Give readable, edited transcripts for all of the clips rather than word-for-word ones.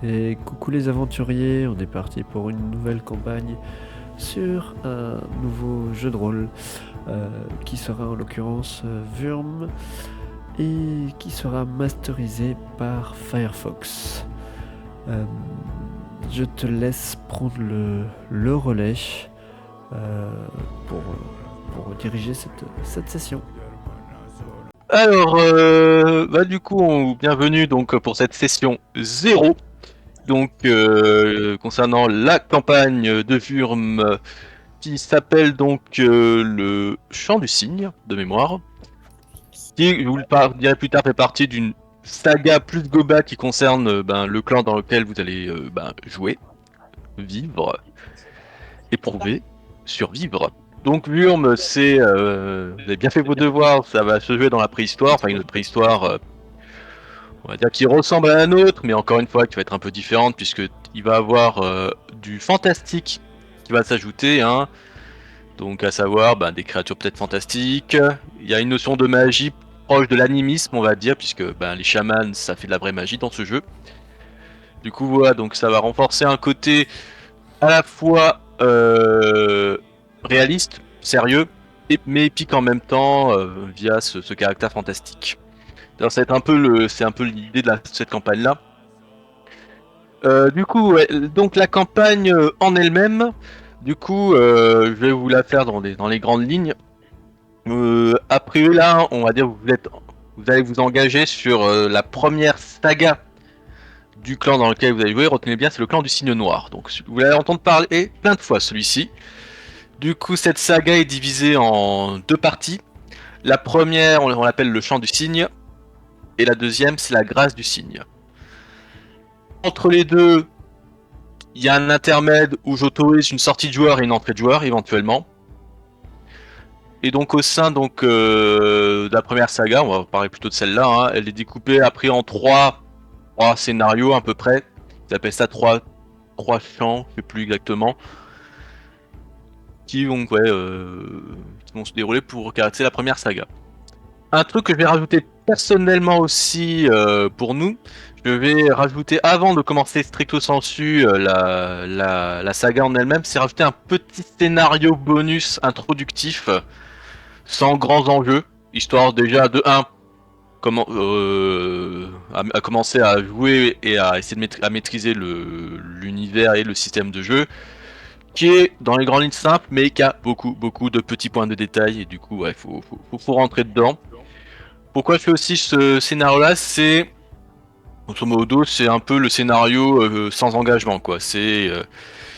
Et coucou les aventuriers, on est parti pour une nouvelle campagne sur un nouveau jeu de rôle qui sera en l'occurrence Wurm et qui sera masterisé par Firefox. Je te laisse prendre le relais euh, pour, pour diriger cette session. Alors, du coup, bienvenue donc pour cette session 0, donc concernant la campagne de Wurm qui s'appelle donc le Chant du Cygne de mémoire, qui, je vous le dirai plus tard, fait partie d'une saga plus globale qui concerne le clan dans lequel vous allez jouer, vivre, éprouver, survivre. Donc Wurm, c'est, vous avez bien fait vos devoirs, ça va se jouer dans la préhistoire, enfin une préhistoire on va dire qui ressemble à la nôtre, mais encore une fois qui va être un peu différente puisque il va avoir du fantastique qui va s'ajouter, hein. Donc à savoir des créatures peut-être fantastiques. Il y a une notion de magie proche de l'animisme, on va dire, puisque les chamans ça fait de la vraie magie dans ce jeu. Du coup voilà, donc ça va renforcer un côté à la fois réaliste, sérieux, mais épique en même temps via ce caractère fantastique. Alors, ça va être un peu c'est un peu l'idée de cette campagne là. Du coup, ouais, donc la campagne en elle-même, du coup, je vais vous la faire dans les grandes lignes. A priori là, on va dire vous allez vous engager sur la première saga du clan dans lequel vous allez jouer. Retenez bien, c'est le clan du Cygne Noir. Donc vous allez entendre parler plein de fois celui-ci. Du coup, cette saga est divisée en deux parties. La première, on l'appelle le Chant du Cygne, et la deuxième, c'est la Grâce du Cygne. Entre les deux, il y a un intermède où j'autorise une sortie de joueur et une entrée de joueur éventuellement. Et donc au sein de la première saga, on va parler plutôt de celle-là, hein, elle est découpée après en trois scénarios à peu près. Ils appellent ça trois champs, je sais plus exactement, qui vont qui vont se dérouler pour caractériser la première saga. Un truc que je vais rajouter personnellement aussi pour nous, je vais rajouter avant de commencer stricto sensu la saga en elle-même, c'est rajouter un petit scénario bonus introductif sans grands enjeux, histoire déjà de 1 à commencer à jouer et à essayer à maîtriser l'univers et le système de jeu, qui est dans les grandes lignes simples, mais qui a beaucoup de petits points de détail, et du coup, ouais, faut rentrer dedans. Pourquoi je fais aussi ce scénario-là, c'est, grosso modo, c'est un peu le scénario sans engagement, quoi. C'est,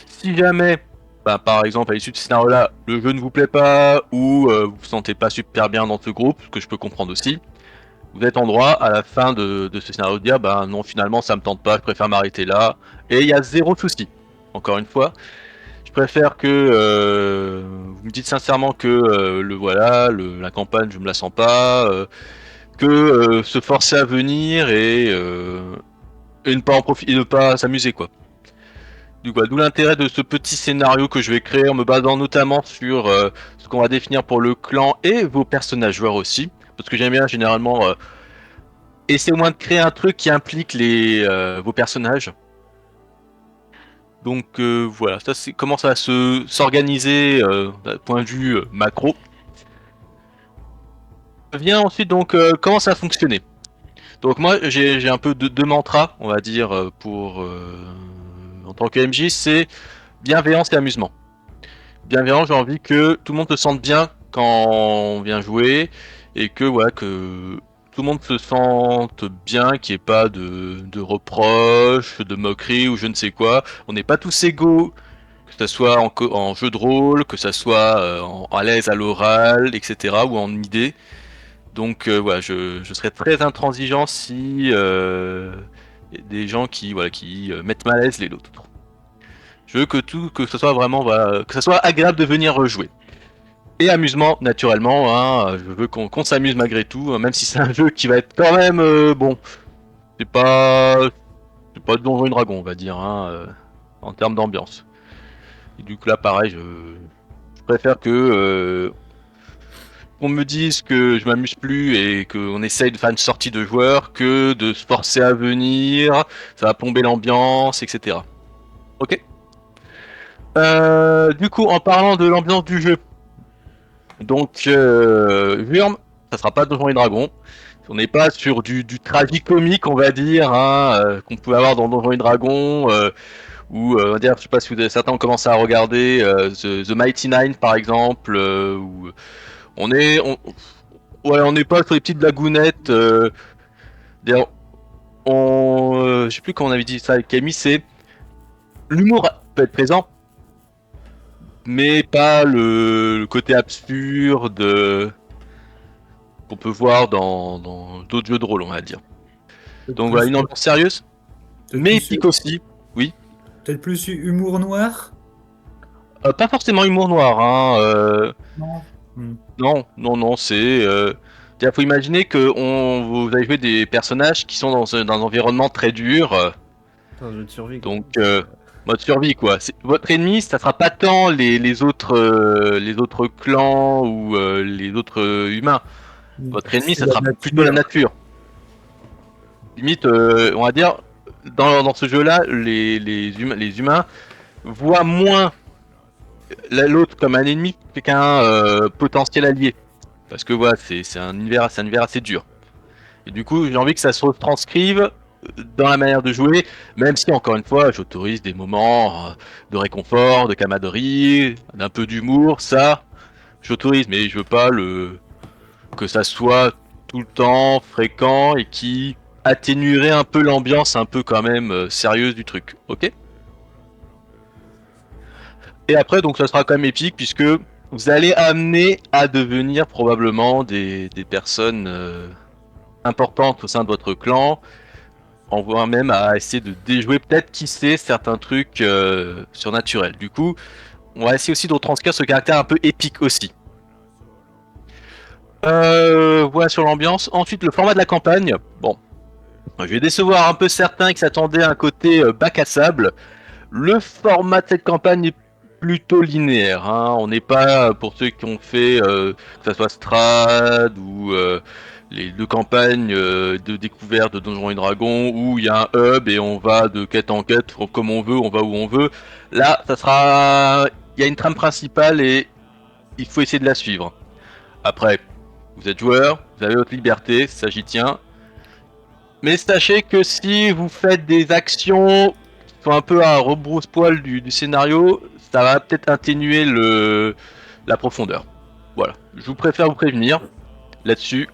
si jamais, par exemple, à l'issue de ce scénario-là, le jeu ne vous plaît pas, ou vous vous sentez pas super bien dans ce groupe, ce que je peux comprendre aussi, vous êtes en droit à la fin de ce scénario de dire non, finalement ça me tente pas, je préfère m'arrêter là, et il y a zéro souci. Encore une fois, je préfère que vous me dites sincèrement que la campagne je me la sens pas, que se forcer à venir et ne pas en profiter, ne pas s'amuser quoi. D'où l'intérêt de ce petit scénario que je vais créer en me basant notamment sur ce qu'on va définir pour le clan et vos personnages joueurs aussi, parce que j'aime bien généralement essayer au moins de créer un truc qui implique vos personnages. Donc voilà, ça c'est comment ça va s'organiser d'un point de vue macro. Vient ensuite donc comment ça va fonctionner. Donc moi j'ai un peu deux mantras, on va dire, pour en tant que MJ, c'est bienveillance et amusement. Bienveillance, j'ai envie que tout le monde se sente bien quand on vient jouer et que voilà que tout le monde se sente bien, qu'il n'y ait pas de reproches, de moqueries ou je ne sais quoi. On n'est pas tous égaux, que ce soit en jeu de rôle, que ce soit à l'aise à l'oral, etc. ou en idée. Donc voilà, je serais très intransigeant si y a des gens qui mettent mal à l'aise les autres. Je veux que ce soit vraiment que ce soit agréable de venir jouer. Et amusement, naturellement, hein, je veux qu'on s'amuse malgré tout, même si c'est un jeu qui va être quand même bon. C'est pas c'est pas Donjons et Dragons, on va dire, hein, en termes d'ambiance. Et du coup là, pareil, je préfère que qu'on me dise que je m'amuse plus et qu'on essaye de faire une sortie de joueur que de se forcer à venir, ça va plomber l'ambiance, etc. Ok. Du coup, en parlant de l'ambiance du jeu, donc Wurm, ça sera pas Donjons et Dragons. On n'est pas sur du tragicomique, on va dire, hein, qu'on peut avoir dans Donjons et Dragons, ou on va dire, je sais pas si certains ont commencé à regarder The Mighty Nine par exemple, où on est, ouais, on n'est pas sur les petites lagounettes. D'ailleurs, je sais plus comment on avait dit ça avec Camille, c'est l'humour peut être présent, mais pas le côté absurde qu'on peut voir dans d'autres jeux de rôle, on va dire. Peut-être Donc voilà, plus, une ambiance sérieuse, peut-être mais plus, épique aussi. Oui. peut-être plus humour noir? Pas forcément humour noir, hein. Non. Non, non, non, c'est. Il faut imaginer que vous avez joué des personnages qui sont dans un environnement très dur, C'est un jeu de survie, quoi. donc mode survie quoi. Votre ennemi, ça sera pas tant les autres clans ou les autres humains. Votre ennemi, C'est ça la sera nature. plutôt la nature. Limite, on va dire, dans ce jeu-là, les humains voient moins l'autre comme un ennemi qu'un potentiel allié. Parce que voilà, c'est un univers assez dur. Et du coup, j'ai envie que ça se retranscrive dans la manière de jouer, même si encore une fois, j'autorise des moments de réconfort, de camaraderie, d'un peu d'humour, ça, j'autorise, mais je veux pas que ça soit tout le temps fréquent et qui atténuerait un peu l'ambiance un peu quand même sérieuse du truc, ok? Et après, donc ça sera quand même épique puisque vous allez amener à devenir probablement des personnes importantes au sein de votre clan, en voire même à essayer de déjouer peut-être qui sait certains trucs surnaturels. Du coup, on va essayer aussi de retranscrire ce caractère un peu épique aussi. Voilà sur l'ambiance. Ensuite, le format de la campagne. Bon, je vais décevoir un peu certains qui s'attendaient à un côté bac à sable. Le format de cette campagne est plutôt linéaire, hein. On n'est pas, pour ceux qui ont fait, que ça soit Strad ou les deux campagnes de découverte de Donjons et Dragons, où il y a un hub et on va de quête en quête comme on veut, on va où on veut. Là, ça sera, il y a une trame principale et il faut essayer de la suivre. Après, vous êtes joueur, vous avez votre liberté, ça j'y tiens. Mais sachez que si vous faites des actions qui sont un peu à rebrousse-poil du scénario, ça va peut-être atténuer la profondeur. Voilà, je vous préfère vous prévenir là-dessus.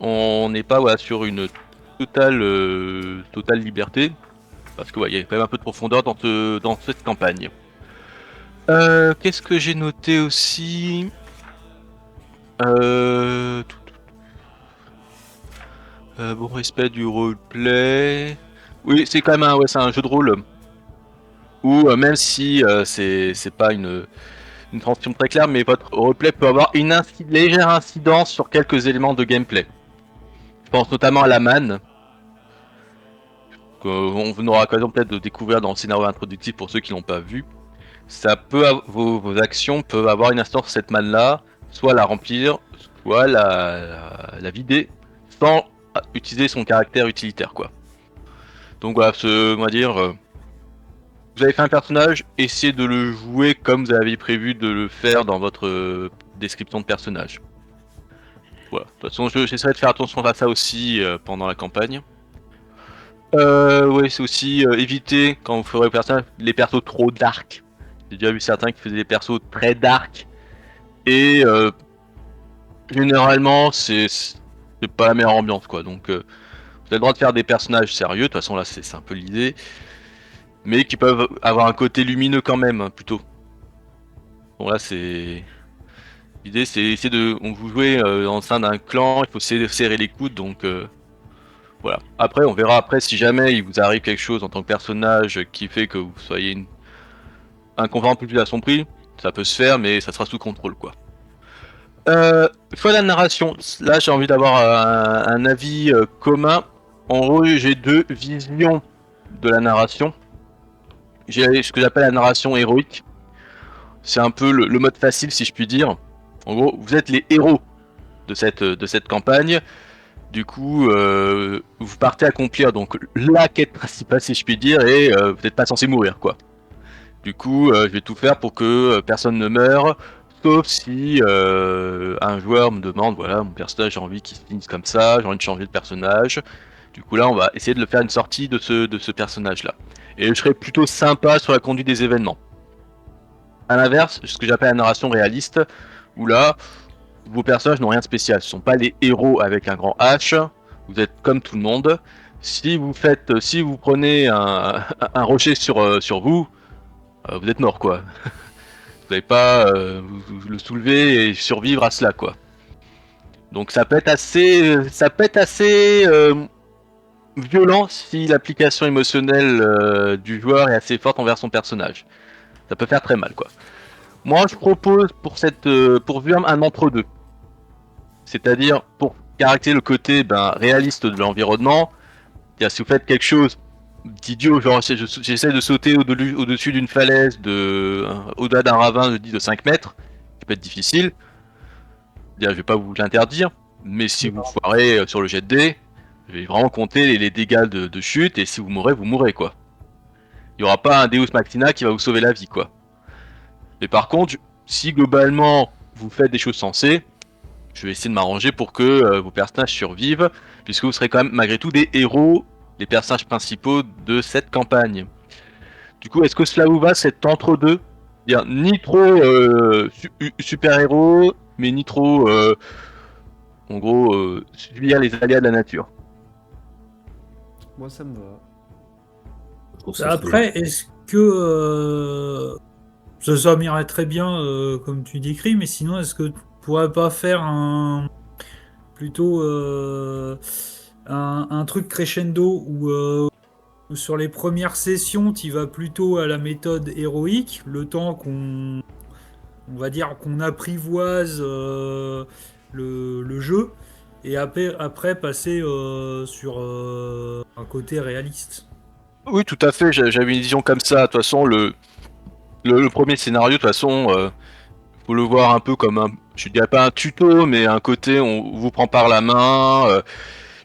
On n'est pas sur une totale liberté, parce que il y a quand même un peu de profondeur dans cette campagne. Qu'est-ce que j'ai noté aussi? Bon respect du roleplay. Oui, c'est quand même c'est un jeu de rôle où même si c'est pas une transition très claire, mais votre roleplay peut avoir une légère incidence sur quelques éléments de gameplay. Je pense notamment à la manne, qu'on aura l'occasion peut-être de découvrir dans le scénario introductif pour ceux qui l'ont pas vu. Ça peut vos actions peuvent avoir une instance sur cette manne là, soit la remplir, soit la vider, sans utiliser son caractère utilitaire quoi. Donc voilà, on va dire, vous avez fait un personnage, essayez de le jouer comme vous avez prévu de le faire dans votre description de personnage. Voilà, de toute façon j'essaierai de faire attention à ça aussi pendant la campagne. Ouais, c'est aussi éviter quand vous ferez les persos trop dark. J'ai déjà vu certains qui faisaient des persos très dark et généralement c'est pas la meilleure ambiance quoi. Donc vous avez le droit de faire des personnages sérieux, de toute façon là c'est un peu l'idée, mais qui peuvent avoir un côté lumineux quand même hein, plutôt. Bon là c'est l'idée, c'est essayer vous jouez en sein d'un clan, il faut serrer les coudes donc. Voilà. Après, on verra après si jamais il vous arrive quelque chose en tant que personnage qui fait que vous soyez inconvénient plus à son prix, ça peut se faire, mais ça sera sous contrôle, quoi. Fois la narration, là j'ai envie d'avoir un avis commun. En gros, j'ai deux visions de la narration. J'ai ce que j'appelle la narration héroïque. C'est un peu le mode facile, si je puis dire. En gros, vous êtes les héros de cette campagne. Du coup, vous partez accomplir donc la quête principale, si je puis dire, et vous n'êtes pas censé mourir, quoi. Du coup, je vais tout faire pour que personne ne meure, sauf si un joueur me demande, voilà, mon personnage, j'ai envie qu'il se finisse comme ça, j'ai envie de changer de personnage. Du coup, là, on va essayer de le faire une sortie de ce personnage-là. Et je serai plutôt sympa sur la conduite des événements. À l'inverse, ce que j'appelle la narration réaliste, où là, vos personnages n'ont rien de spécial. Ce ne sont pas les héros avec un grand H. Vous êtes comme tout le monde. Si vous prenez un rocher sur vous, vous êtes mort, quoi. Vous n'allez pas vous le soulever et survivre à cela, quoi. Donc ça peut être assez violent si l'application émotionnelle du joueur est assez forte envers son personnage. Ça peut faire très mal, quoi. Moi, je propose pour Wurm un entre-deux. C'est-à-dire, pour caractériser le côté réaliste de l'environnement, si vous faites quelque chose d'idiot, genre j'essaie de sauter au-dessus d'une falaise au-delà d'un ravin de 5 mètres, qui peut être difficile, je vais pas vous l'interdire, mais si vous foirez sur le jet de dés, je vais vraiment compter les dégâts de chute, et si vous mourrez, quoi. Il n'y aura pas un Deus Machina qui va vous sauver la vie, quoi. Mais par contre, si globalement vous faites des choses sensées, je vais essayer de m'arranger pour que vos personnages survivent, puisque vous serez quand même malgré tout des héros, des personnages principaux de cette campagne. Du coup, est-ce que cela vous va, cet entre-deux? Ni trop super-héros, mais ni trop, en gros, subir les aléas de la nature. Moi, ça me va. Je trouve ça Après, est-ce que ça m'irait très bien comme tu décris, mais sinon, est-ce que tu pourrais pas faire plutôt un truc crescendo où sur les premières sessions, tu vas plutôt à la méthode héroïque, le temps on va dire qu'on apprivoise le jeu, et après passer sur un côté réaliste. Oui, tout à fait, j'avais une vision comme ça. De toute façon, le premier scénario, de toute façon, faut le voir un peu comme je dirais pas un tuto, mais un côté, on vous prend par la main.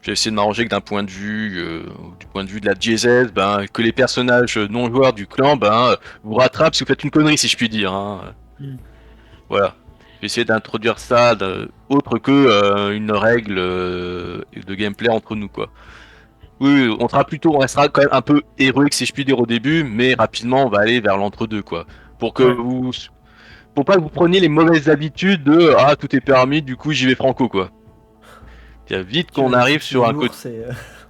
J'ai essayé de m'arranger que d'un point de vue, du point de vue de la diésèse, que les personnages non joueurs du clan, vous rattrapent si vous faites une connerie, si je puis dire. Hein. Mm. Voilà. J'ai essayé d'introduire ça autre que une règle de gameplay entre nous, quoi. Oui, on restera quand même un peu héroïque, si je puis dire, au début, mais rapidement, on va aller vers l'entre-deux, quoi. Pour que Ouais. pour pas que vous preniez les mauvaises habitudes de tout est permis, du coup j'y vais franco, quoi. Il y a vite qu'on arrive sur un côté. C'est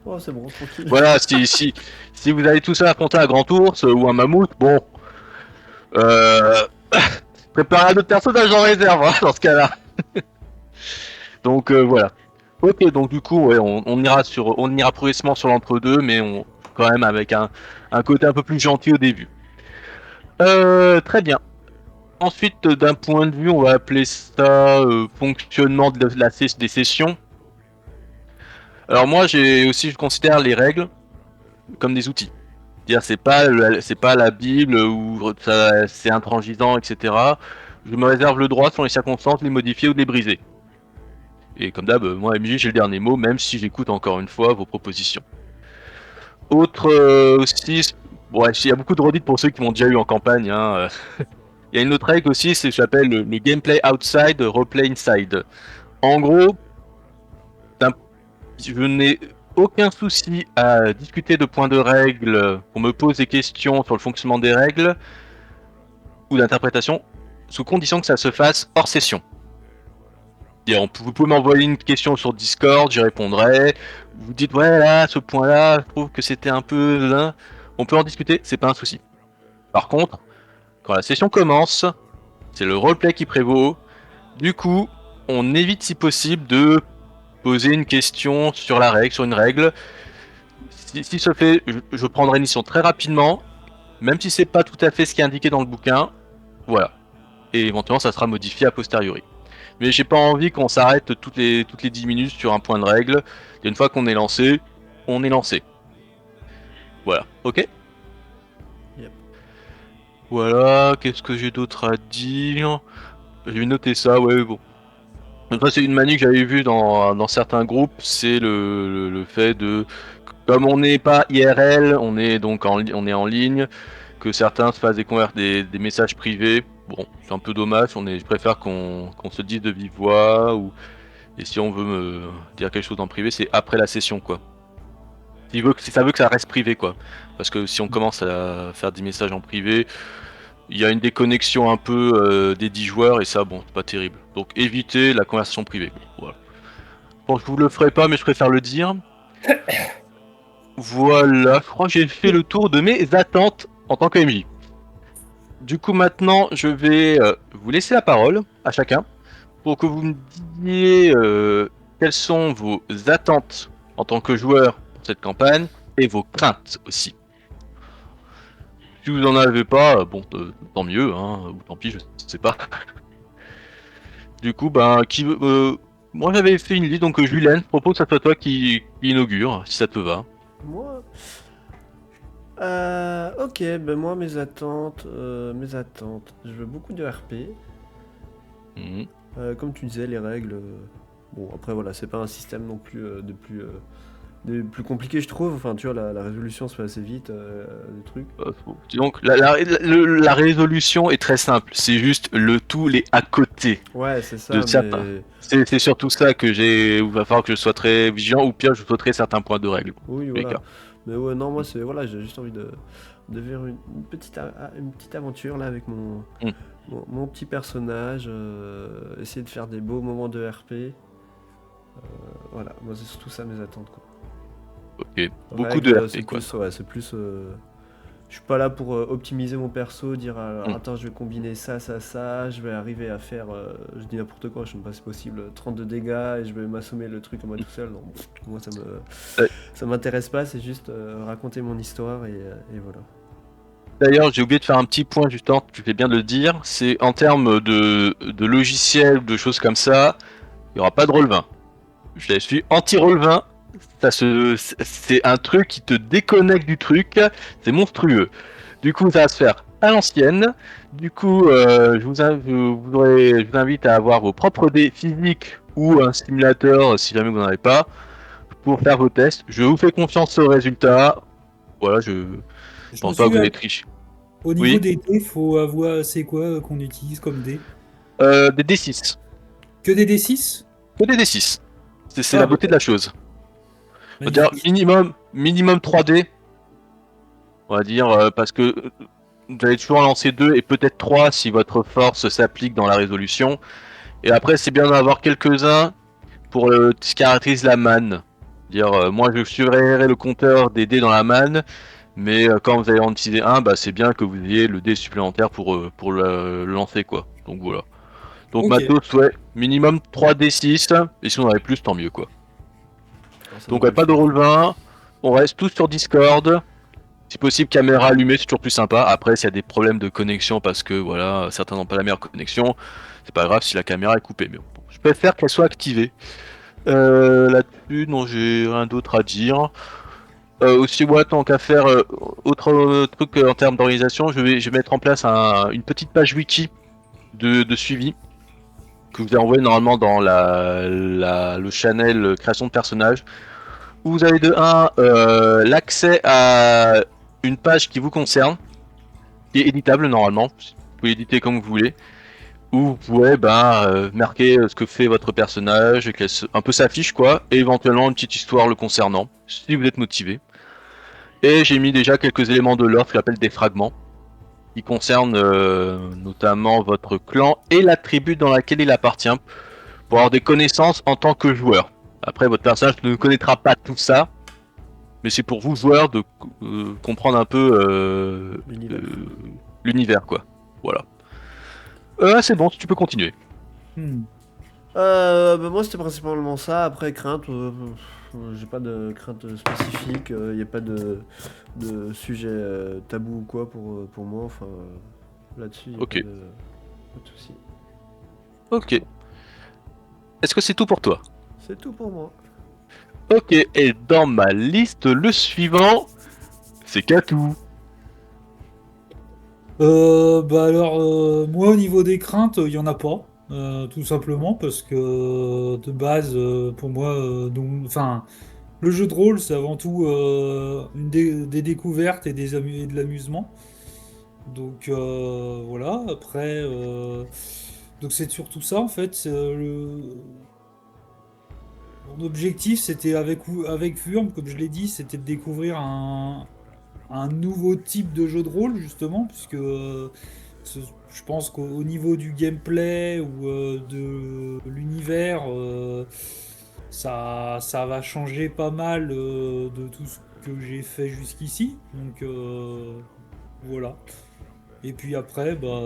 oh, c'est bon, tranquille. Voilà, si vous allez tout ça affronter un grand ours ou un mammouth, bon, euh, préparez un autre personnage en réserve, hein, dans ce cas-là. Donc voilà. Ok, donc du coup, ouais, on ira progressivement sur l'entre-deux, mais quand même avec un côté un peu plus gentil au début. Très bien. Ensuite, d'un point de vue, on va appeler ça fonctionnement des sessions. Alors moi, je considère les règles comme des outils. C'est-à-dire, c'est pas la Bible où c'est intransigeant, etc. Je me réserve le droit, selon les circonstances, de les modifier ou de les briser. Et comme d'hab, moi, MJ, j'ai le dernier mot, même si j'écoute encore une fois vos propositions. Autre aussi, bon, il y a beaucoup de redites pour ceux qui m'ont déjà eu en campagne. Hein. Il y a une autre règle aussi, c'est ce que j'appelle le gameplay outside, roleplay inside. En gros, je n'ai aucun souci à discuter de points de règles, on me pose des questions sur le fonctionnement des règles ou d'interprétation, sous condition que ça se fasse hors session. Vous pouvez m'envoyer une question sur Discord, j'y répondrai. Vous dites ouais là, ce point-là, je trouve que c'était un peu là. On peut en discuter, c'est pas un souci. Par contre, quand la session commence, c'est le roleplay qui prévaut. Du coup, on évite si possible de poser une question sur la règle, sur une règle. Si se fait, je prendrai une mission très rapidement, même si c'est pas tout à fait ce qui est indiqué dans le bouquin. Voilà. Et éventuellement, ça sera modifié a posteriori. Mais j'ai pas envie qu'on s'arrête toutes les 10 minutes sur un point de règle. Et une fois qu'on est lancé, on est lancé. Voilà, ok. Yep. Voilà, qu'est-ce que j'ai d'autre à dire? J'ai noté ça, ouais, bon. Ça, c'est une manie que j'avais vue dans certains groupes, c'est le fait de... Comme on n'est pas IRL, on est donc on est en ligne, que certains se fassent des messages privés. Bon, c'est un peu dommage, je préfère qu'on se dise de vive voix, et si on veut me dire quelque chose en privé, c'est après la session, quoi. Si ça veut que ça reste privé, quoi. Parce que si on commence à faire des messages en privé, il y a une déconnexion un peu des 10 joueurs et ça, bon, c'est pas terrible. Donc évitez la conversation privée. Voilà. Bon, je vous le ferai pas, mais je préfère le dire. Voilà, je crois que j'ai fait le tour de mes attentes en tant que MJ. Du coup, maintenant, je vais vous laisser la parole à chacun pour que vous me disiez quelles sont vos attentes en tant que joueur pour cette campagne et vos craintes aussi. Si vous en avez pas, bon, tant mieux, hein, ou tant pis, je sais pas. Du coup, ben, moi j'avais fait une liste, donc Julien, je propose que ça soit toi qui inaugure, si ça te va. Moi, ok, ben moi mes attentes, je veux beaucoup de RP. Mhm. Comme tu disais, les règles. Bon, après voilà, c'est pas un système non plus des plus compliqués, je trouve. Enfin, tu vois, la résolution se fait assez vite, des trucs. Donc la résolution est très simple, c'est juste le tout les à côté Ouais, c'est ça, de certains. mais. C'est surtout ça que il va falloir que je sois très vigilant, ou pire je sauterai certains points de règle. Oui, Les voilà. cas. Mais ouais, non, moi, c'est. Voilà, j'ai juste envie de vivre une petite aventure là avec Mm. mon petit personnage, essayer de faire des beaux moments de RP. Voilà, moi, c'est surtout ça mes attentes, quoi. Ok, beaucoup Règles, de c'est RP quoi. plus, ouais, c'est plus. Je suis pas là pour optimiser mon perso, dire alors, Mm. attends, je vais combiner ça, ça, ça, je vais arriver à faire, je dis n'importe quoi, je sais même pas si c'est possible, 32 dégâts et je vais m'assommer le truc en moi tout seul. Non, moi Ouais. ça m'intéresse pas, c'est juste raconter mon histoire et voilà. D'ailleurs, j'ai oublié de faire un petit point justement, tu fais bien de le dire, c'est en termes de logiciels, de choses comme ça, il n'y aura pas de roll20. Je suis anti-roll20, c'est un truc qui te déconnecte du truc, c'est monstrueux. Du coup, ça va se faire à l'ancienne. Du coup, je vous invite à avoir vos propres dés physiques ou un simulateur si jamais vous n'en avez pas pour faire vos tests. Je vous fais confiance aux résultats. Voilà, je Je me pense pas que suis vous allez tricher. Au niveau Oui, des dés, faut avoir. C'est quoi qu'on utilise comme dés? des D6. Que des D6? Que des D6. C'est Ah, la bah, beauté de la chose. On va dire magnifique. minimum 3D. On va dire parce que vous allez toujours en lancer 2 et peut-être 3 si votre force s'applique dans la résolution. Et après, c'est bien d'en avoir quelques-uns pour ce qui caractérise la manne. Dire, moi je surveillerai le compteur des dés dans la manne, mais quand vous allez en utiliser un, bah, c'est bien que vous ayez le dé supplémentaire pour le lancer, quoi. Donc voilà. Donc Ok. matos, ouais, minimum 3d6, et si on en avait plus, tant mieux, quoi. Alors, ça Donc devrait ouais, le pas de faire. roll 20, on reste tous sur Discord. Si possible, caméra allumée, c'est toujours plus sympa. Après, s'il y a des problèmes de connexion parce que voilà, certains n'ont pas la meilleure connexion, c'est pas grave si la caméra est coupée. Mais bon, je préfère qu'elle soit activée. Là-dessus, non, j'ai rien d'autre à dire. Aussi, ouais, tant qu'à faire, autre truc en termes d'organisation, je vais mettre en place une petite page wiki de suivi que vous avez envoyé normalement dans le channel création de personnages. Où vous avez de 1 l'accès à une page qui vous concerne, qui est éditable normalement. Vous pouvez éditer comme vous voulez. Où vous pouvez marquer ce que fait votre personnage, un peu sa fiche quoi, et éventuellement une petite histoire le concernant, si vous êtes motivé. Et j'ai mis déjà quelques éléments de lore, ce qu'on appelle des fragments, qui concernent notamment votre clan et la tribu dans laquelle il appartient, pour avoir des connaissances en tant que joueur. Après, votre personnage ne connaîtra pas tout ça, mais c'est pour vous, joueurs, de comprendre un peu L'univers. l'univers, quoi. Voilà. C'est bon, tu peux continuer. Hmm. Bah, moi, c'était principalement ça. Après, crainte, j'ai pas de crainte spécifique. Il n'y a pas de sujet tabou ou quoi pour moi. Enfin, là-dessus, il n'y a Ok. pas de souci. Ok. Est-ce que c'est tout pour toi? C'est tout pour moi. Ok, et dans ma liste, le suivant, c'est Katou. Bah alors, moi au niveau des craintes, il y en a pas. Tout simplement parce que de base, pour moi, enfin, le jeu de rôle, c'est avant tout des découvertes et et de l'amusement. Donc voilà, après, donc c'est surtout ça en fait. Mon objectif, c'était avec Furm, comme je l'ai dit, c'était de découvrir un nouveau type de jeu de rôle, justement, puisque ce- je pense qu'au niveau du gameplay ou de l'univers, ça va changer pas mal de tout ce que j'ai fait jusqu'ici. Donc voilà. Et puis après, bah,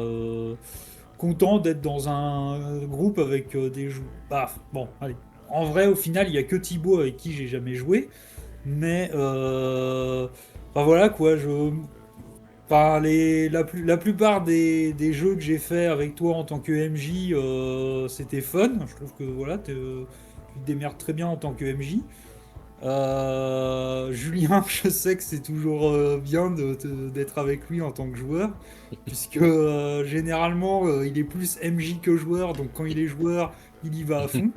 content d'être dans un groupe avec des joueurs. Bah, bon, allez. En vrai, au final, il n'y a que Thibaut avec qui j'ai jamais joué. Mais enfin, voilà quoi, enfin, la plupart des jeux que j'ai fait avec toi en tant que MJ, c'était fun. Je trouve que voilà, tu te démerdes très bien en tant que MJ. Julien, je sais que c'est toujours bien d'être avec lui en tant que joueur, puisque généralement il est plus MJ que joueur, donc quand il est joueur, il y va à fond.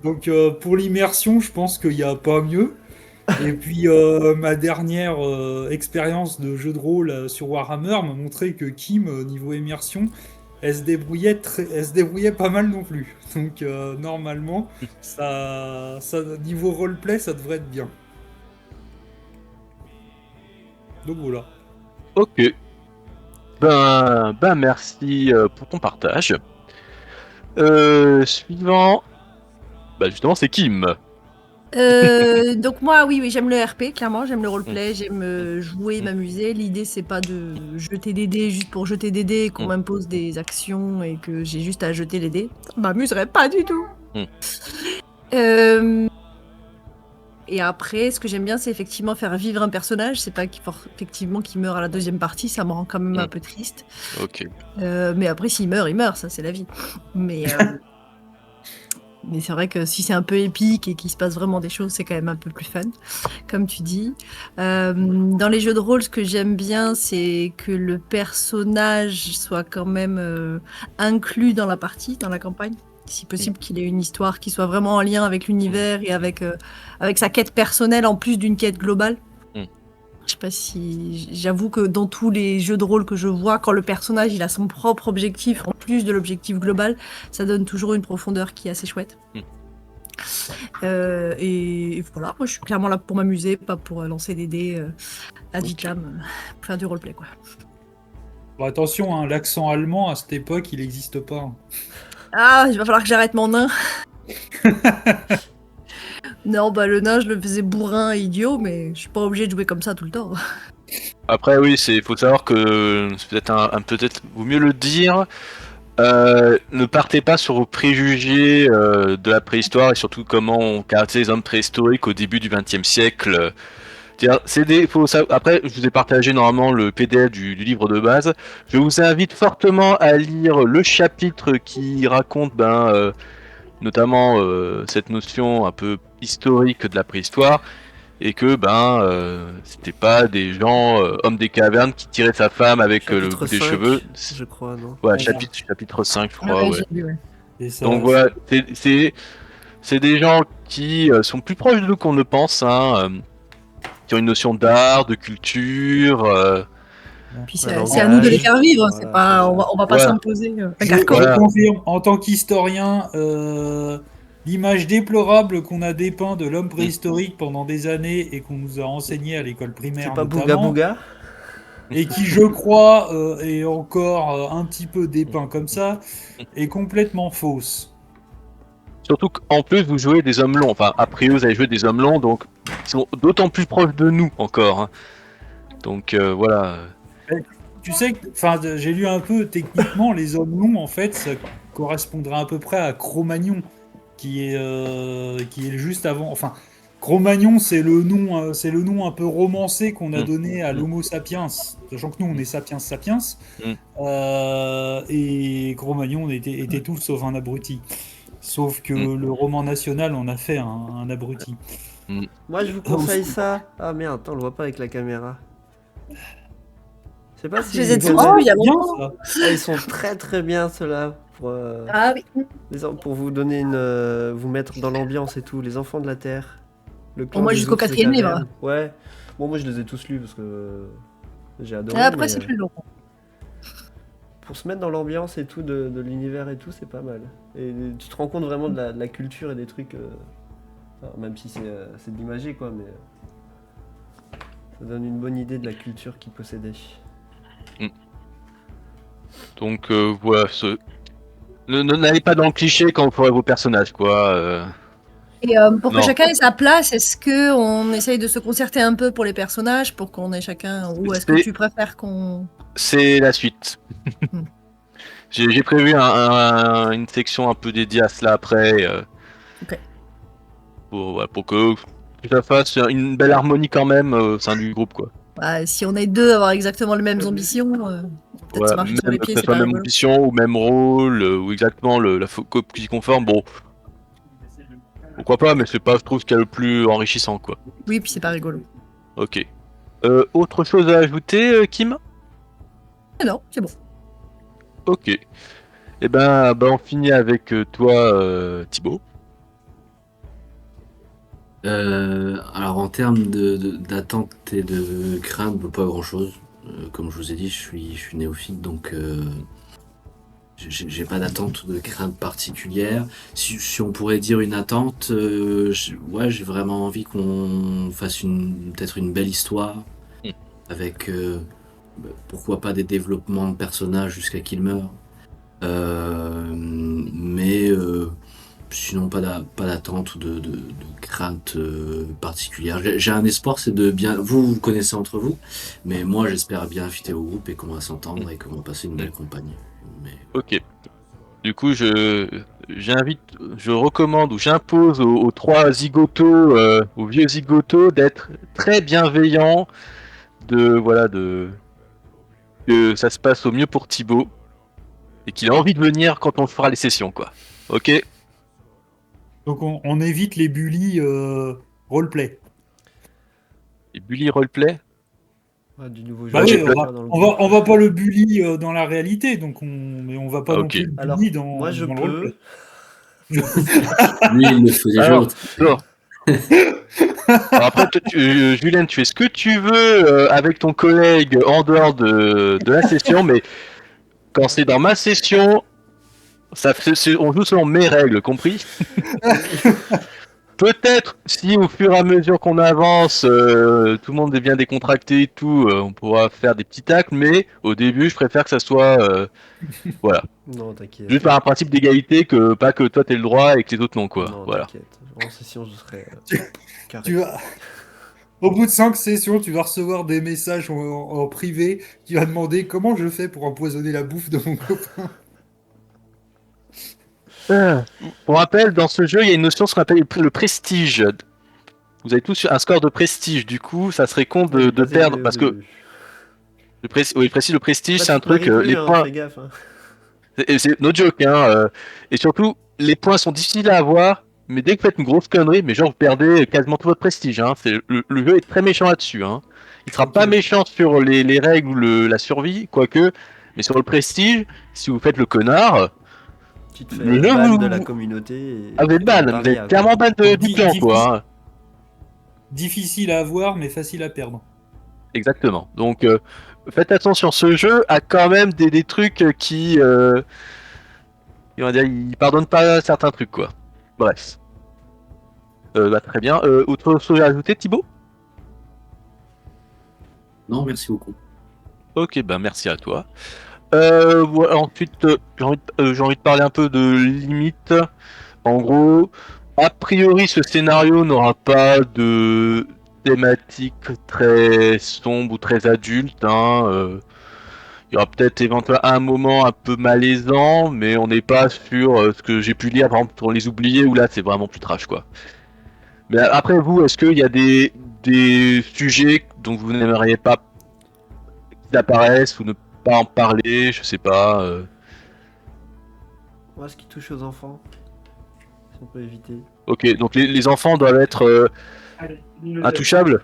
Donc pour l'immersion, je pense qu'il n'y a pas mieux. Et puis ma dernière expérience de jeu de rôle sur Warhammer m'a montré que Kim, niveau immersion, elle se débrouillait pas mal non plus. Donc normalement, niveau roleplay, ça devrait être bien. Donc voilà. Ok. Ben merci pour ton partage. Suivant. Bah justement, c'est Kim. Donc moi, oui, j'aime le RP, clairement, j'aime le roleplay, j'aime jouer, m'amuser. L'idée, c'est pas de jeter des dés juste pour jeter des dés, qu'on m'impose des actions et que j'ai juste à jeter les dés. Ça m'amuserait pas du tout. Et après, ce que j'aime bien, c'est effectivement faire vivre un personnage. C'est pas effectivement qu'il meurt à la deuxième partie, ça me rend quand même un peu triste. Ok. Mais après, s'il meurt, il meurt, ça c'est la vie. Mais c'est vrai que si c'est un peu épique et qu'il se passe vraiment des choses, c'est quand même un peu plus fun, comme tu dis. Dans les jeux de rôle, ce que j'aime bien, c'est que le personnage soit quand même inclus dans la partie, dans la campagne. Si possible, qu'il ait une histoire qui soit vraiment en lien avec l'univers et avec sa quête personnelle en plus d'une quête globale. Je sais pas si... J'avoue que dans tous les jeux de rôle que je vois, quand le personnage il a son propre objectif en plus de l'objectif global, ça donne toujours une profondeur qui est assez chouette. Et voilà, moi je suis clairement là pour m'amuser, pas pour lancer des dés à vitam, pour faire du roleplay quoi. Bon, attention, hein, l'accent allemand à cette époque, il n'existe pas. Ah, il va falloir que j'arrête mon nain. Non, bah le nain, je le faisais bourrin et idiot, mais je suis pas obligé de jouer comme ça tout le temps. Après, oui, faut savoir que c'est peut-être peut-être vaut mieux le dire. Ne partez pas sur vos préjugés de la préhistoire et surtout comment on caractérise les hommes préhistoriques au début du XXe siècle. Après, je vous ai partagé normalement le PDF du livre de base. Je vous invite fortement à lire le chapitre qui raconte notamment cette notion un peu historique de la préhistoire et que c'était pas des gens hommes des cavernes qui tiraient sa femme avec le bout des 5, cheveux. je crois, non? Ouais, chapitre 5, je crois, ouais. J'ai vu, ouais. Donc voilà, c'est des gens qui sont plus proches de nous qu'on ne pense, hein, qui ont une notion d'art, de culture. Puis c'est à nous de les faire vivre, voilà, c'est pas, on va pas s'imposer. Je confirme, en tant qu'historien, l'image déplorable qu'on a dépeint de l'homme préhistorique pendant des années et qu'on nous a enseigné à l'école primaire C'est pas Bouga notamment, Bouga? et qui, je crois, est encore un petit peu dépeint comme ça, est complètement fausse. Surtout qu'en plus vous jouez des hommes longs, enfin a priori vous avez joué des hommes longs, donc ils sont d'autant plus proches de nous encore. Hein. Donc voilà. Tu sais, j'ai lu un peu techniquement, les hommes longs, en fait, ça correspondrait à peu près à Cro-Magnon, qui est juste avant. Enfin, Cro-Magnon, c'est le nom un peu romancé qu'on a donné à l'Homo sapiens, sachant que nous on est sapiens sapiens, et Cro-Magnon était tout sauf un abruti. Sauf que le roman national en a fait un abruti. Moi je vous conseille ça. Ah merde, attends, on le voit pas avec la caméra. Je sais pas si je les ai tous vus il y a longtemps. Ils sont très très bien ceux-là. pour, Ah oui. pour vous donner vous mettre dans l'ambiance et tout. Les enfants de la Terre. Le clan Moi, des jusqu'au ours, les 4e livre. cavernes. Ouais. Bon, moi je les ai tous lus parce que j'ai adoré. Après, mais, c'est plus long. pour se mettre dans l'ambiance et tout de l'univers et tout, c'est pas mal. Et tu te rends compte vraiment de la culture et des trucs. Alors, même si c'est de l'imagerie quoi, mais ça donne une bonne idée de la culture qu'ils possédaient. Donc voilà, n'allez pas dans le cliché quand vous ferez vos personnages, quoi. Et pour que Non. chacun ait sa place, est-ce qu'on essaye de se concerter un peu pour les personnages, pour qu'on ait chacun... Ou est-ce que C'est- tu préfères qu'on... C'est la suite. Hmm. J'ai prévu une section un peu dédiée à cela après. Ok. Pour que ça fasse une belle harmonie quand même au sein du groupe, quoi. Bah, si on est deux à avoir exactement les mêmes ambitions, peut-être Voilà, se marcher sur même les que pieds, ça c'est soit pas même rigolo. ambition ou même rôle ou exactement la copie conforme, bon, pourquoi pas, mais c'est pas, je trouve, ce qu'il y a le plus enrichissant, quoi. Oui, puis c'est pas rigolo. Ok. Autre chose à ajouter, Kim? Ah non, c'est bon. Ok. Et ben, on finit avec toi, Thibaut. Alors en termes d'attente et de crainte, pas grand chose. Comme je vous ai dit, je suis néophyte, donc j'ai pas d'attente ou de crainte particulière. Si on pourrait dire une attente, j'ai vraiment envie qu'on fasse peut-être une belle histoire Mm. avec pourquoi pas des développements de personnages jusqu'à qu'ils meurent. Mais sinon pas d'attente ou de crainte particulière. J'ai un espoir, c'est de bien... Vous connaissez entre vous, mais moi j'espère bien fitter au groupe et qu'on va s'entendre et qu'on va passer une belle compagnie. Mais... Ok. Du coup, je recommande ou j'impose aux trois zigotos, aux vieux zigotos, d'être très bienveillants, que ça se passe au mieux pour Thibaut et qu'il a envie de venir quand on fera les sessions, quoi. Ok. Donc on évite les bullies roleplay. Et Bully Roleplay. Ouais, du nouveau jeu. Bah j'ai oui, pas- on va pas le bully dans la réalité, mais on va pas Ah, non ok. plus le Alors, bully dans, moi je dans le peux. roleplay. Lui, il le faisait déjà. Alors, alors après, Julien, tu fais ce que tu veux avec ton collègue en dehors de la session, mais quand c'est dans ma session, on joue selon mes règles, compris? Peut-être si au fur et à mesure qu'on avance, tout le monde devient décontracté et tout, on pourra faire des petits tacles, mais au début, je préfère que ça soit voilà, Non, t'inquiète. juste par un principe d'égalité, que pas que toi t'aies le droit et que les autres non, quoi. Non, Voilà. t'inquiète. En session, je serai carré. Tu vas... Au bout de 5 sessions, tu vas recevoir des messages en privé qui va demander comment je fais pour empoisonner la bouffe de mon copain. Pour rappel, dans ce jeu, il y a une notion ce qu'on appelle le prestige. Vous avez tous un score de prestige, du coup, ça serait con de perdre parce que le prestige, c'est un truc, les points. Fais gaffe, hein. C'est no joke, hein. Et surtout, les points sont difficiles à avoir, mais dès que vous faites une grosse connerie, mais genre vous perdez quasiment tout votre prestige. Hein. Le jeu est très méchant là-dessus. Hein. Il sera pas méchant sur les règles ou la survie, quoique, mais sur le prestige, si vous faites le connard, Tu te fais le jeu, ban vous- de la communauté. Et, vous êtes ban, vous êtes clairement ban du clan, quoi. Hein. Difficile à avoir, mais facile à perdre. Exactement. Donc, faites attention, ce jeu a quand même des trucs qui, on va dire, il pardonne pas certains trucs, quoi. Bref. Très bien. Autre chose à ajouter, Thibaut? Non, merci beaucoup. Ok, merci à toi. Ensuite, j'ai envie de parler un peu de limites. En gros, a priori, ce scénario n'aura pas de thématique très sombre ou très adulte. Hein. Il y aura peut-être éventuellement un moment un peu malaisant, mais on n'est pas sur ce que j'ai pu lire, par exemple, pour les oubliés, où là, c'est vraiment plus trash, quoi. Mais après, vous, est-ce qu'il y a des sujets dont vous n'aimeriez pas qu'ils apparaissent ou ne pas en parler, je sais pas. Moi, ce qui touche aux enfants, si on peut éviter. Ok, donc les enfants doivent être intouchables.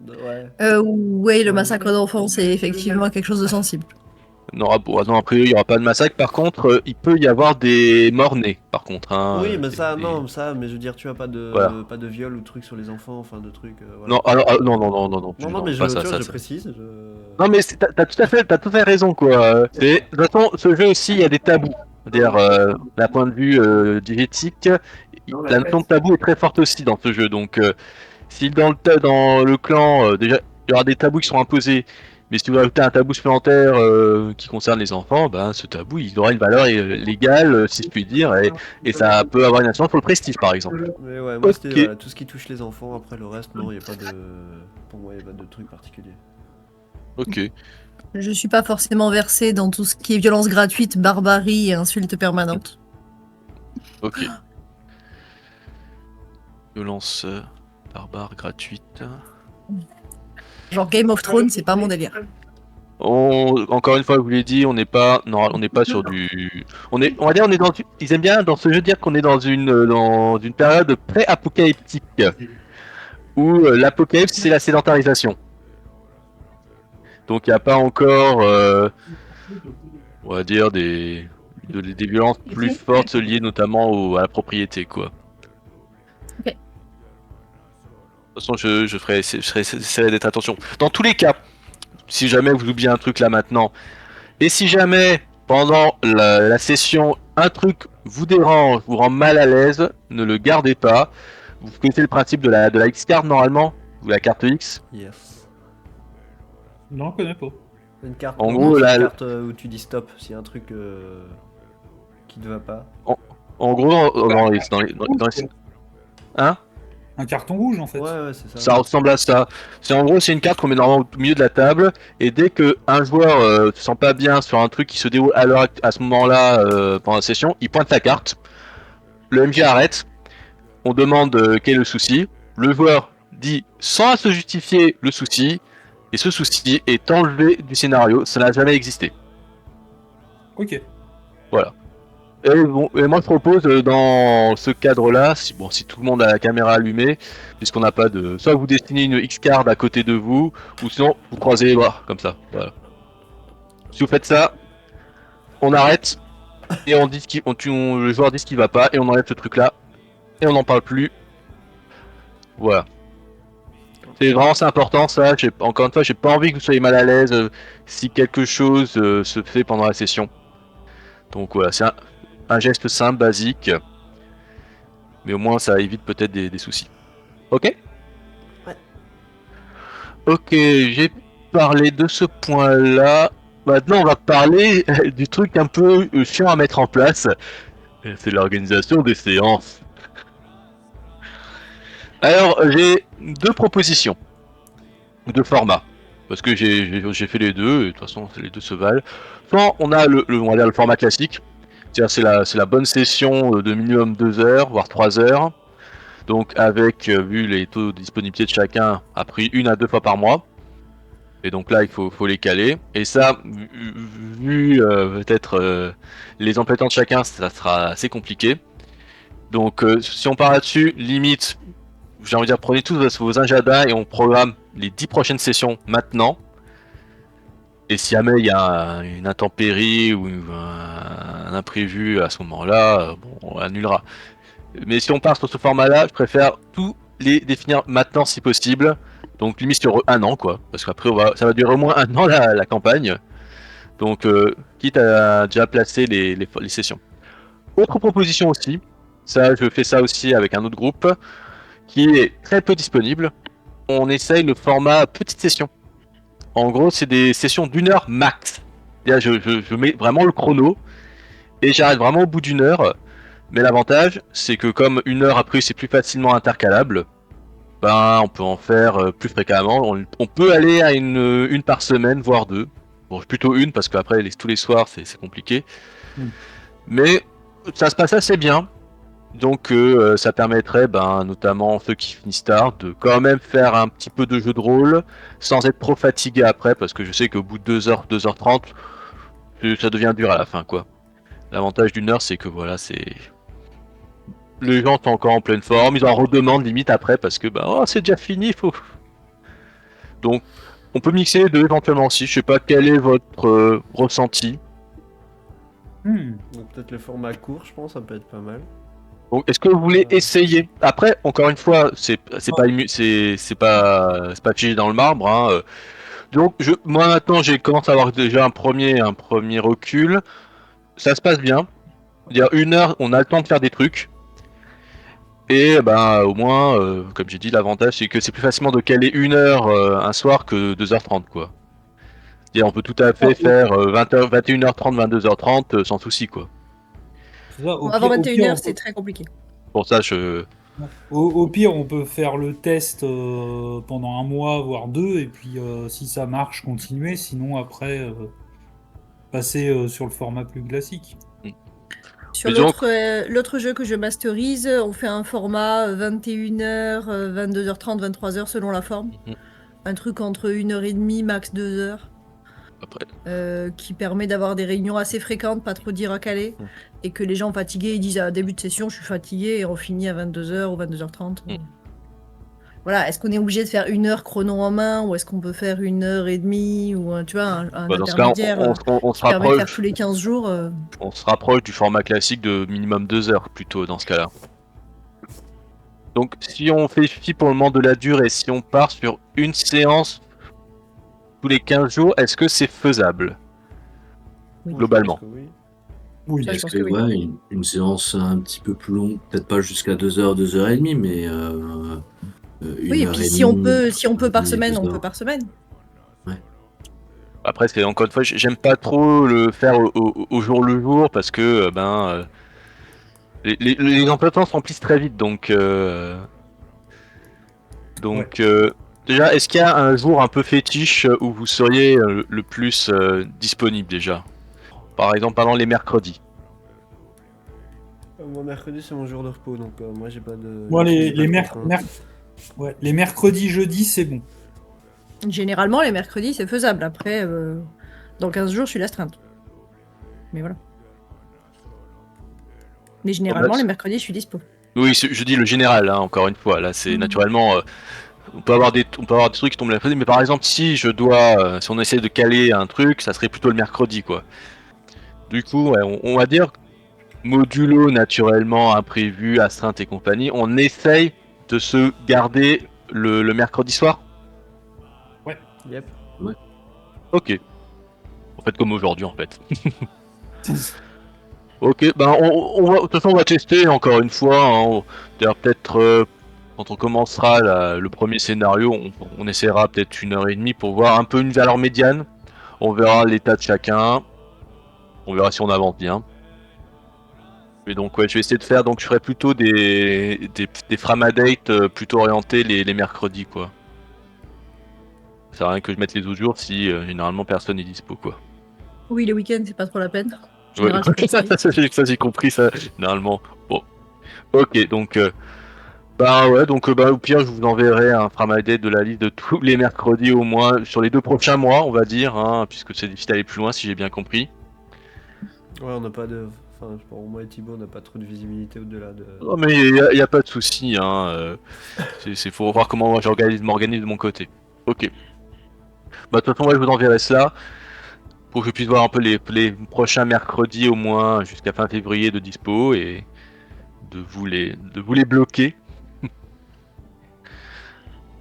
Ouais. Oui, le massacre d'enfants, c'est effectivement quelque chose de sensible. non, a priori, il n'y aura pas de massacre. Par contre, il peut y avoir des morts-nés, par contre. Hein, Oui, mais ça, des- non, ça, mais je veux dire, tu as pas de, Voilà. pas de viol ou de trucs sur les enfants, enfin de trucs. Voilà. Non, alors, non, non, non, non, non, Non, mais pas ça, tu vois, ça, je ça. précise. Non, mais t'as tout à fait raison, quoi. De toute façon, ce jeu aussi, il y a des tabous. C'est-à-dire, d'un point de vue diégétique, la notion de tabou est très forte aussi dans ce jeu. Donc, si dans le clan, déjà, il y aura des tabous qui sont imposés, mais si vous rajoutez un tabou supplémentaire qui concerne les enfants, ben, ce tabou, il aura une valeur légale, si je puis dire, et ça peut avoir une influence sur le prestige, par exemple. Mais ouais, moi c'était Ok. voilà, tout ce qui touche les enfants. Après le reste, non, il y a pas de. Pour moi, il y a pas de truc particulier. Ok. Je suis pas forcément versée dans tout ce qui est violence gratuite, barbarie et insultes permanentes. Ok. Violence barbare gratuite. Genre Game of Thrones, c'est pas mon délire. Encore une fois, je vous l'ai dit, on n'est pas, non, on n'est pas sur du, on va dire, on est ils aiment bien dans ce jeu dire qu'on est dans une période pré-apocalyptique où l'apocalypse c'est la sédentarisation. Donc il n'y a pas encore, on va dire des violences plus fortes liées notamment à la propriété, quoi. Ok. De toute façon, j'essaierai d'être attention. Dans tous les cas, si jamais vous oubliez un truc là maintenant. Et si jamais, pendant la session, un truc vous dérange, vous rend mal à l'aise, ne le gardez pas. Vous connaissez le principe de la X-card normalement, ou la carte X. Yes. Non, je connais pas. Une carte. En non, gros, c'est là, une carte où tu dis stop s'il y a un truc qui ne va pas. En gros, dans les. Hein? Un carton rouge en fait. Ouais, c'est ça. Ça ressemble à ça. C'est une carte qu'on met normalement au milieu de la table, et dès que un joueur se sent pas bien sur un truc qui se déroule à ce moment-là pendant la session, il pointe sa carte. Le MJ arrête. On demande quel est le souci. Le joueur dit sans se justifier le souci, et ce souci est enlevé du scénario. Ça n'a jamais existé. Ok. Voilà. Et moi je propose dans ce cadre-là, si tout le monde a la caméra allumée, puisqu'on n'a pas de, soit vous dessinez une X-card à côté de vous, ou sinon vous croisez les bras comme ça. Voilà. Si vous faites ça, on arrête et on dit le joueur dit ce qui va pas et on enlève ce truc-là et on n'en parle plus. Voilà. C'est important ça. Encore une fois, j'ai pas envie que vous soyez mal à l'aise si quelque chose se fait pendant la session. Donc voilà, c'est un geste simple, basique, mais au moins ça évite peut-être des soucis. Ok? Ouais. Ok, j'ai parlé de ce point-là. Maintenant, on va parler du truc un peu chiant à mettre en place. C'est l'organisation des séances. Alors, j'ai deux propositions de format. Parce que j'ai fait les deux, et de toute façon, les deux se valent. Soit on a on va dire le format classique. C'est-à-dire c'est la bonne session de minimum 2 heures, voire 3 heures. Donc avec, vu les taux de disponibilité de chacun, a pris 1 à 2 fois par mois. Et donc là, il faut les caler. Et ça, vu peut-être les emplois de temps de chacun, ça sera assez compliqué. Donc si on part là-dessus, limite, j'ai envie de dire, prenez tous vos agendas et on programme les 10 prochaines sessions maintenant. Et si jamais il y a une intempérie ou un imprévu à ce moment-là, bon, on annulera. Mais si on part sur ce format-là, je préfère tous les définir maintenant si possible. Donc limite sur 1 an, quoi. Parce qu'après, ça va durer au moins 1 an la campagne. Donc quitte à déjà placer les sessions. Autre proposition aussi, ça je fais ça aussi avec un autre groupe, qui est très peu disponible. On essaye le format petite session. En gros, c'est des sessions d'1 heure max. Je mets vraiment le chrono et j'arrête vraiment au bout d'1 heure. Mais l'avantage, c'est que comme 1 heure après, c'est plus facilement intercalable, ben on peut en faire plus fréquemment. On peut aller à une par semaine, voire 2. Bon, plutôt 1 parce qu'après tous les soirs, c'est compliqué. Mais ça se passe assez bien. Donc ça permettrait, notamment ceux qui finissent tard, de quand même faire un petit peu de jeu de rôle sans être trop fatigué après, parce que je sais qu'au bout de 2 heures, 2h30, ça devient dur à la fin, quoi. L'avantage d'1 heure, c'est que voilà, les gens sont encore en pleine forme, ils en redemandent limite après parce que c'est déjà fini, faut. Donc On peut mixer les deux éventuellement aussi. Je sais pas quel est votre ressenti. Donc peut-être le format court, je pense, ça peut être pas mal. Donc, est-ce que vous voulez essayer? Après, encore une fois, c'est pas figé dans le marbre. Hein. Donc, moi maintenant, j'ai commencé à avoir déjà un premier recul. Ça se passe bien. C'est-à-dire 1 heure, on a le temps de faire des trucs. Et ben au moins, comme j'ai dit, l'avantage c'est que c'est plus facilement de caler 1 heure un soir que 2h30 quoi. C'est-à-dire on peut tout à fait faire 20h, 21h30, 22h30 sans souci quoi. C'est ça, Bon, au avant pire, 21h, c'est très compliqué. Pour ça, au pire, on peut faire le test pendant 1 mois, voire 2, et puis si ça marche, continuer. Sinon, après, passer sur le format plus classique. Sur Mais donc- l'autre jeu que je masterise, on fait un format 21h, 22h30, 23h selon la forme. Mhm. Un truc entre 1h30, max 2h, Après, qui permet d'avoir des réunions assez fréquentes, pas trop dire à caler, et que les gens fatigués, ils disent à début de session, je suis fatigué, et on finit à 22h ou 22h30. Voilà, est-ce qu'on est obligé de faire 1 heure chrono en main, ou est-ce qu'on peut faire 1h30, ou tu vois, un bah, dans ce cas, intermédiaire on se qui permet de faire rapproche. tous les 15 jours On se rapproche du format classique de minimum 2 heures plutôt dans ce cas-là. Donc si on fait fi pour le moment de la durée, si on part sur une séance tous les 15 jours, est-ce que c'est faisable? Oui. Globalement. Je pense que oui. Oui. Ça, je Est-ce pense que, que oui. ouais, une séance un petit peu plus longue, peut-être pas jusqu'à 2 heures, 2h30, mais 1 Oui, et heure puis et si on demie, peut par 1h30, semaine, 2 on peut heures. par semaine. Après, c'est encore une fois, j'aime pas trop le faire au jour le jour parce que les emplois de temps se remplissent très vite. Donc déjà, est-ce qu'il y a un jour un peu fétiche où vous seriez le plus disponible déjà? Par exemple, pendant les mercredis. Moi, mercredi, c'est mon jour de repos, donc moi, j'ai pas de. Moi, j'ai les pas de contraintes. les mercredis, jeudis, c'est bon. Généralement, les mercredis, c'est faisable. Après, dans 15 jours, je suis l'astreinte. Mais voilà. Mais généralement, les mercredis, je suis dispo. Oui, je dis le général, hein, encore une fois. Là, c'est Mhm. naturellement. On peut avoir des trucs qui tombent le mercredi, mais par exemple, si on essaie de caler un truc, ça serait plutôt le mercredi, quoi. Du coup, ouais, on va dire modulo naturellement, imprévu, astreinte et compagnie. On essaye de se garder le mercredi soir. Yep. Ok. En fait, comme aujourd'hui, en fait. Ok, ben de toute façon, on va tester encore une fois. Hein. D'ailleurs, peut-être quand on commencera le premier scénario, on essaiera peut-être 1 heure et demie pour voir un peu une valeur médiane. On verra l'état de chacun. On verra si on avance bien. Et donc, ouais, je vais essayer de faire. Donc, je ferai plutôt des framadates plutôt orientés les mercredis, quoi. Ça sert à rien que je mette les autres jours si généralement personne n'est dispo, quoi. Oui, les week-ends, c'est pas trop la peine. En Ouais, général, c'est pas pris. ça j'ai compris ça, généralement. Bon. Ok, donc. Bah ouais, donc bah, au pire, je vous enverrai un framadate de la liste de tous les mercredis au moins sur les 2 prochains mois, on va dire, hein, puisque c'est difficile d'aller plus loin si j'ai bien compris. Ouais, on n'a pas de. Enfin, pour moi et Thibaut, on n'a pas trop de visibilité au-delà de. Non mais y a pas de souci, hein. Faut voir comment moi m'organise de mon côté. Ok. Bah de toute façon, ouais, je vous enverrai cela pour que je puisse voir un peu les prochains mercredis au moins jusqu'à fin février de dispo et de vous les bloquer.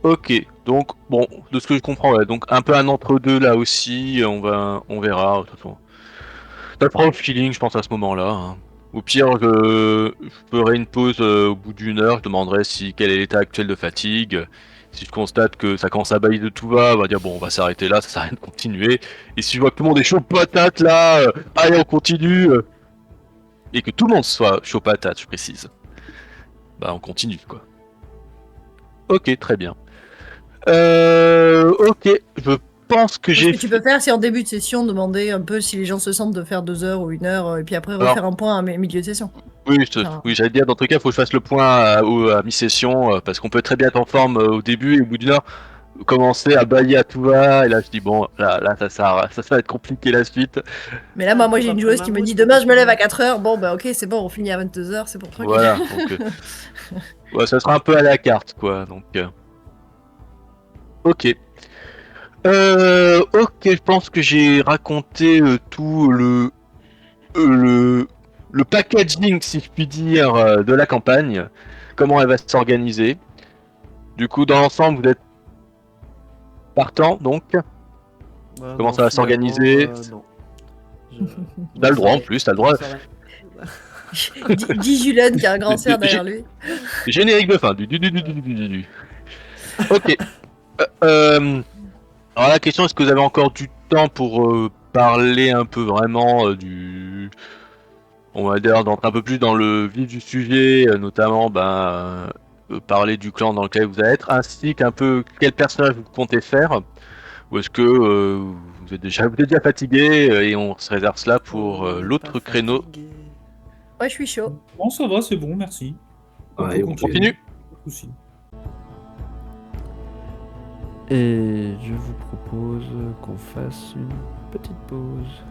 Ok, donc bon, de ce que je comprends, ouais, donc un peu un entre-deux là aussi, on verra, de toute façon. Ça fera le feeling, je pense, à ce moment-là. Hein. Au pire, je ferai une pause au bout d'1 heure, je demanderai quel est l'état actuel de fatigue. Si je constate que ça commence à bailler de tout va, on va dire bon, on va s'arrêter là, ça sert à rien de continuer. Et si je vois que tout le monde est chaud patate là, allez, on continue. Et que tout le monde soit chaud patate, je précise. Bah, on continue, quoi. Ok, très bien. Ok, je pense que Ce j'ai que tu peux faire, c'est en début de session, demander un peu si les gens se sentent de faire 2 heures ou 1 heure, et puis après Alors- refaire un point à milieu de session. Oui, Ah. oui, j'allais dire, dans tous les cas, il faut que je fasse le point à mi-session, parce qu'on peut très bien être en forme au début et au bout d'1 heure, commencer à bailler à tout va, et là je dis, bon, là ça va être compliqué la suite. Mais là, moi j'ai une joueuse qui me dit demain je me lève à 4 heures. Bon, bah ok, c'est bon, on finit à 22 heures, c'est bon, tranquille. Voilà, donc ouais, ça sera un peu à la carte, quoi, donc ok. Ok, je pense que j'ai raconté tout le packaging, si je puis dire, de la campagne, comment elle va s'organiser. Du coup, dans l'ensemble, vous êtes partant, donc Ah, comment non, ça va finalement, s'organiser? non. T'as le droit en Ça- plus, t'as le droit. ça s'arrête. Dis Julen qui a un grand cerf derrière lui. Générique de fin. Du. Ok. Alors la question, est-ce que vous avez encore du temps pour parler un peu vraiment on va dire, d'entrer un peu plus dans le vif du sujet, notamment parler du clan dans lequel vous allez être, ainsi qu'un peu quel personnage vous comptez faire, ou est-ce que vous êtes déjà fatigué et on se réserve cela pour On n'est l'autre pas créneau. fatigué. Ouais, je suis chaud. Bon, ça va, c'est bon, merci. On Ouais, peut on Continue. Pas de souci. Et je vous propose qu'on fasse une petite pause.